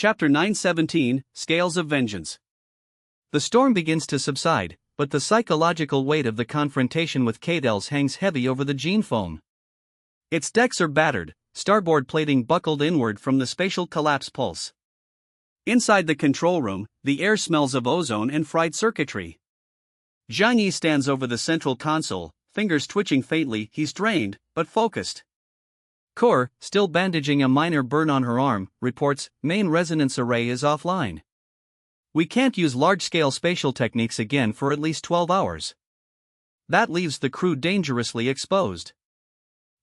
Chapter 917, Scales of Vengeance. The storm begins to subside, but the psychological weight of the confrontation with Caedels hangs heavy over the gene foam. Its decks are battered, starboard plating buckled inward from the spatial collapse pulse. Inside the control room, the air smells of ozone and fried circuitry. Zhang Yi stands over the central console, fingers twitching faintly. He's drained, but focused. Core, still bandaging a minor burn on her arm, reports, main resonance array is offline. We can't use large-scale spatial techniques again for at least 12 hours. That leaves the crew dangerously exposed.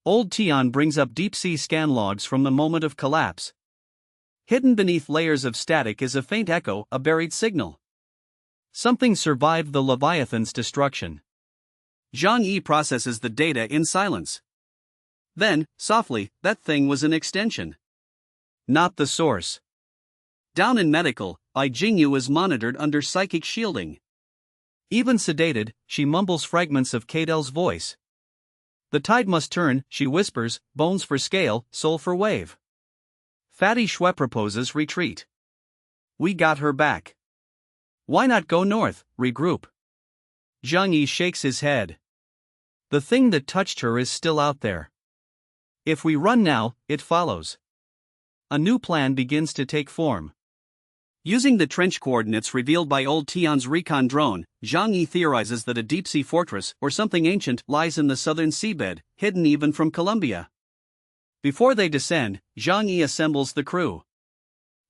Old Tian brings up deep-sea scan logs from the moment of collapse. Hidden beneath layers of static is a faint echo, a buried signal. Something survived the Leviathan's destruction. Zhang Yi processes the data in silence. Then, softly, that thing was an extension. Not the source. Down in medical, Ai Jingyu is monitored under psychic shielding. Even sedated, she mumbles fragments of Caedel's voice. The tide must turn, she whispers, bones for scale, soul for wave. Fatty Shui proposes retreat. We got her back. Why not go north, regroup? Zhang Yi shakes his head. The thing that touched her is still out there. If we run now, it follows. A new plan begins to take form. Using the trench coordinates revealed by Old Tian's recon drone, Zhang Yi theorizes that a deep-sea fortress or something ancient lies in the southern seabed, hidden even from Columbia. Before they descend, Zhang Yi assembles the crew.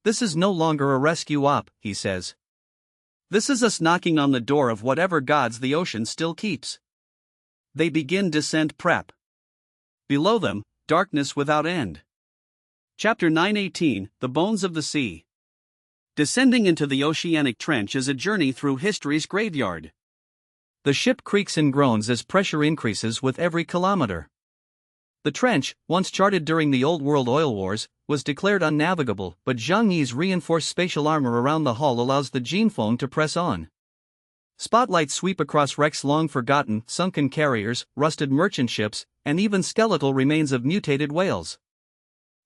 This is no longer a rescue op, he says. This is us knocking on the door of whatever gods the ocean still keeps. They begin descent prep. Below them, darkness without end. Chapter 918, The Bones of the Sea. Descending into the oceanic trench is a journey through history's graveyard. The ship creaks and groans as pressure increases with every kilometer. The trench, once charted during the Old World oil wars, was declared unnavigable, but Zhang Yi's reinforced spatial armor around the hull allows the gene foam to press on. Spotlights sweep across wrecks long forgotten, sunken carriers, rusted merchant ships, and even skeletal remains of mutated whales.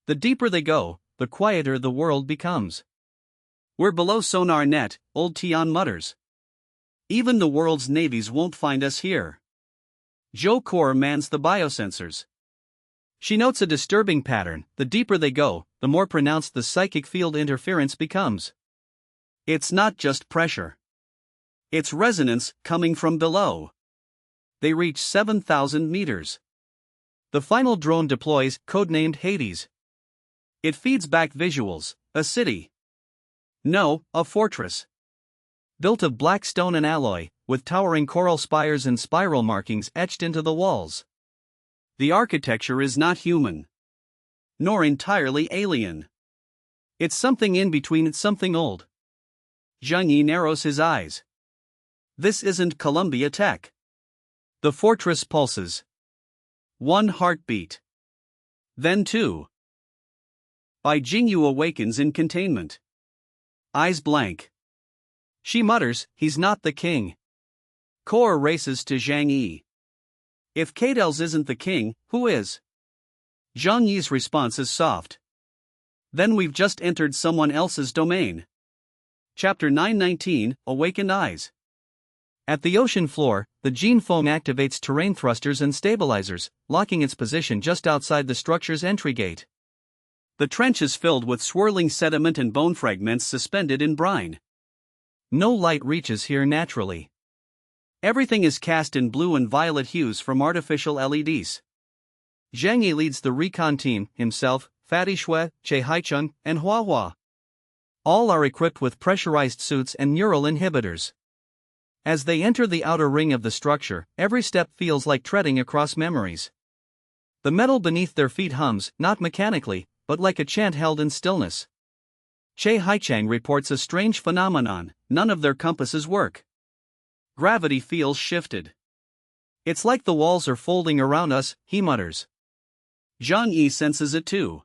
The deeper they go, the quieter the world becomes. We're below sonar net, Old Tian mutters. Even the world's navies won't find us here. Zhou Core mans the biosensors. She notes a disturbing pattern. The deeper they go, the more pronounced the psychic field interference becomes. It's not just pressure. It's resonance coming from below. They reach 7,000 meters. The final drone deploys, codenamed Hades. It feeds back visuals, a city. No, a fortress. Built of black stone and alloy, with towering coral spires and spiral markings etched into the walls. The architecture is not human. Nor entirely alien. It's something in between, it's something old. Zhang Yi narrows his eyes. This isn't Columbia tech. The fortress pulses. One heartbeat. Then two. Ai Jingyu awakens in containment. Eyes blank. She mutters, he's not the king. Core races to Zhang Yi. If Caedel's isn't the king, who is? Zhang Yi's response is soft. Then we've just entered someone else's domain. Chapter 919, Awakened Eyes. At the ocean floor, the gene foam activates terrain thrusters and stabilizers, locking its position just outside the structure's entry gate. The trench is filled with swirling sediment and bone fragments suspended in brine. No light reaches here naturally. Everything is cast in blue and violet hues from artificial LEDs. Zhang Yi leads the recon team, himself, Fatty Shui, Che Haicheng, and Hua Hua. All are equipped with pressurized suits and neural inhibitors. As they enter the outer ring of the structure, every step feels like treading across memories. The metal beneath their feet hums, not mechanically, but like a chant held in stillness. Che Haicheng reports a strange phenomenon: none of their compasses work. Gravity feels shifted. It's like the walls are folding around us, he mutters. Zhang Yi senses it too.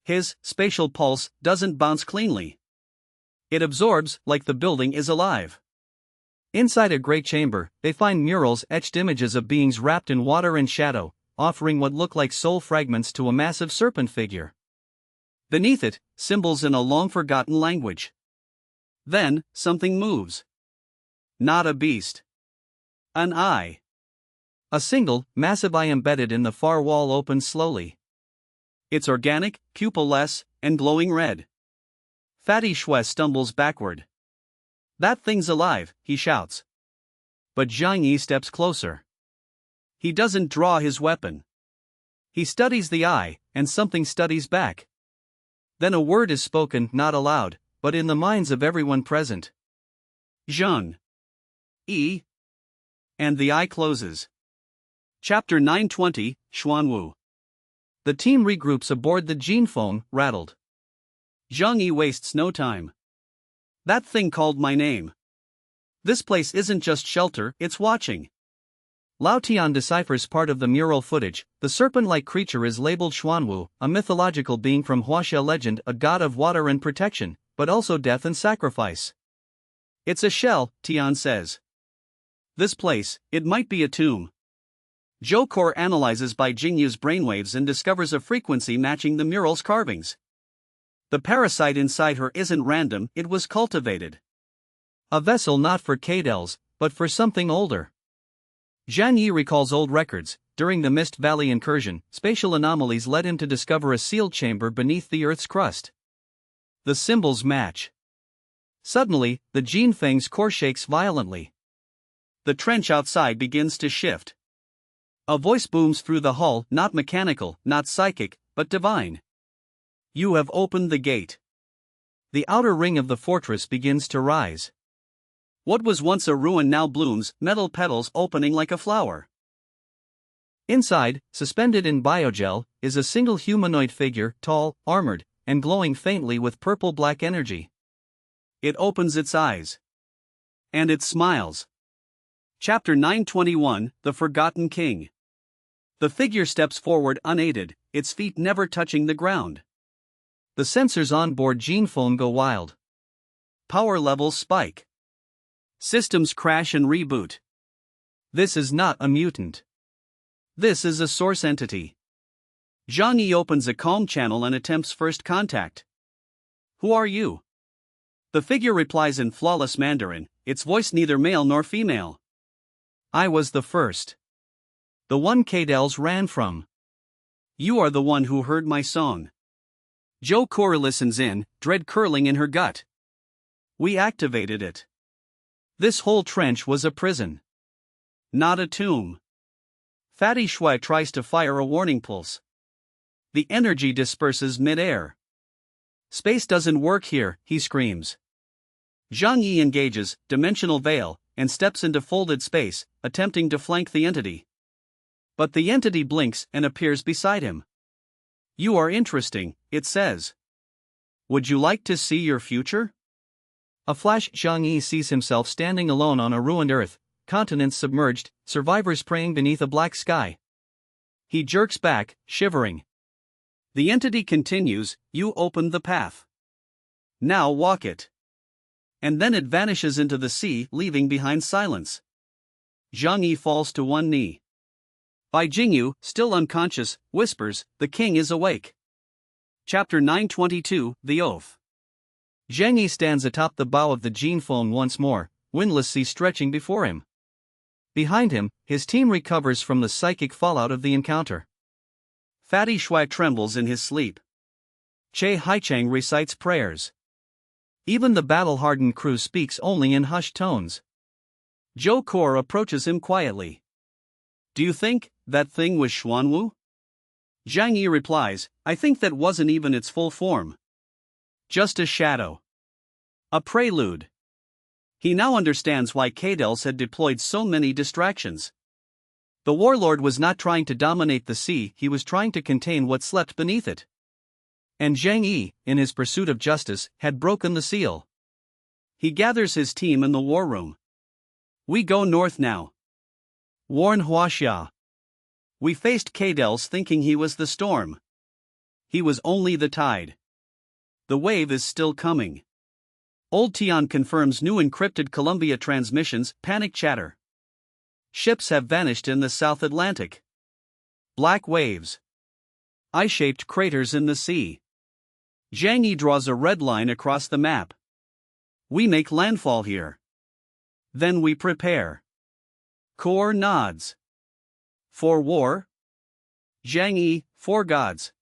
His spatial pulse doesn't bounce cleanly. It absorbs, like the building is alive. Inside a great chamber, they find murals etched images of beings wrapped in water and shadow, offering what look like soul fragments to a massive serpent figure. Beneath it, symbols in a long-forgotten language. Then, something moves. Not a beast. An eye. A single, massive eye embedded in the far wall opens slowly. It's organic, pupil-less, and glowing red. Fatty Shui stumbles backward. That thing's alive, he shouts. But Zhang Yi steps closer. He doesn't draw his weapon. He studies the eye, and something studies back. Then a word is spoken, not aloud, but in the minds of everyone present. Zhang Yi. And the eye closes. Chapter 920, Xuanwu. The team regroups aboard the Jin phone, rattled. Zhang Yi wastes no time. That thing called my name. This place isn't just shelter, it's watching. Lao Tian deciphers part of the mural footage. The serpent-like creature is labeled Xuanwu, a mythological being from Huaxia legend, a god of water and protection, but also death and sacrifice. It's a shell, Tian says. This place, it might be a tomb. Zhou Core analyzes Bai Jingyu's brainwaves and discovers a frequency matching the mural's carvings. The parasite inside her isn't random, it was cultivated. A vessel not for Cadels, but for something older. Zhang Yi recalls old records. During the Mist Valley incursion, spatial anomalies led him to discover a sealed chamber beneath the Earth's crust. The symbols match. Suddenly, the Jin Feng's core shakes violently. The trench outside begins to shift. A voice booms through the hull, not mechanical, not psychic, but divine. You have opened the gate. The outer ring of the fortress begins to rise. What was once a ruin now blooms, metal petals opening like a flower. Inside, suspended in biogel, is a single humanoid figure, tall, armored, and glowing faintly with purple-black energy. It opens its eyes. And it smiles. Chapter 921, The Forgotten King. The figure steps forward unaided, its feet never touching the ground. The sensors on board Jin phone go wild. Power levels spike. Systems crash and reboot. This is not a mutant. This is a source entity. Zhang Yi opens a calm channel and attempts first contact. Who are you? The figure replies in flawless Mandarin, its voice neither male nor female. I was the first. The one Cadels ran from. You are the one who heard my song. Zhou Core listens in, dread curling in her gut. We activated it. This whole trench was a prison. Not a tomb. Fatty Shui tries to fire a warning pulse. The energy disperses mid-air. Space doesn't work here, he screams. Zhang Yi engages, dimensional veil, and steps into folded space, attempting to flank the entity. But the entity blinks and appears beside him. You are interesting, it says. Would you like to see your future? A flash, Zhang Yi sees himself standing alone on a ruined Earth, continents submerged, survivors praying beneath a black sky. He jerks back, shivering. The entity continues, you opened the path. Now walk it. And then it vanishes into the sea, leaving behind silence. Zhang Yi falls to one knee. Bai Jingyu, still unconscious, whispers, the king is awake. Chapter 922, The Oath. Zhang Yi stands atop the bow of the Jin phone once more, windless sea stretching before him. Behind him, his team recovers from the psychic fallout of the encounter. Fatty Shui trembles in his sleep. Che Haichang recites prayers. Even the battle-hardened crew speaks only in hushed tones. Zhou Core approaches him quietly. Do you think that thing was Xuanwu? Zhang Yi replies, I think that wasn't even its full form. Just a shadow. A prelude. He now understands why Cadels had deployed so many distractions. The warlord was not trying to dominate the sea, he was trying to contain what slept beneath it. And Zhang Yi, in his pursuit of justice, had broken the seal. He gathers his team in the war room. We go north now. Warn Huaxia. We faced Cadels thinking he was the storm. He was only the tide. The wave is still coming. Old Tian confirms new encrypted Columbia transmissions, panic chatter. Ships have vanished in the South Atlantic. Black waves. Eye-shaped craters in the sea. Zhang Yi draws a red line across the map. We make landfall here. Then we prepare. Kor nods. For war? Zhang Yi, for gods.